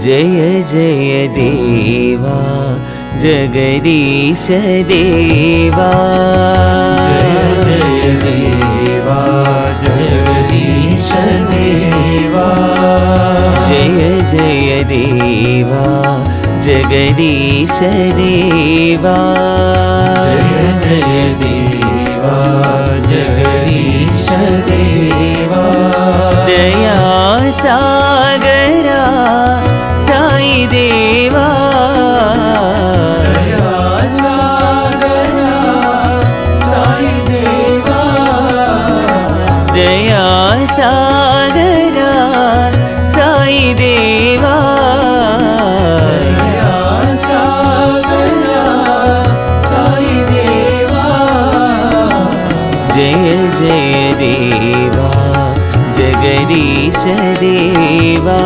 जय जय देवा जगदीश देवा। जय जय देवा जगदीश देवा। जय जय देवा जगदीश देवा। जय जय देवा जगदीश देवा। दया सागरा साई देवा। दया सागरा साई देवा। दया सागरा साई देवा। दया सागरा साई देवा। जय जय देवा जगदीश देवा।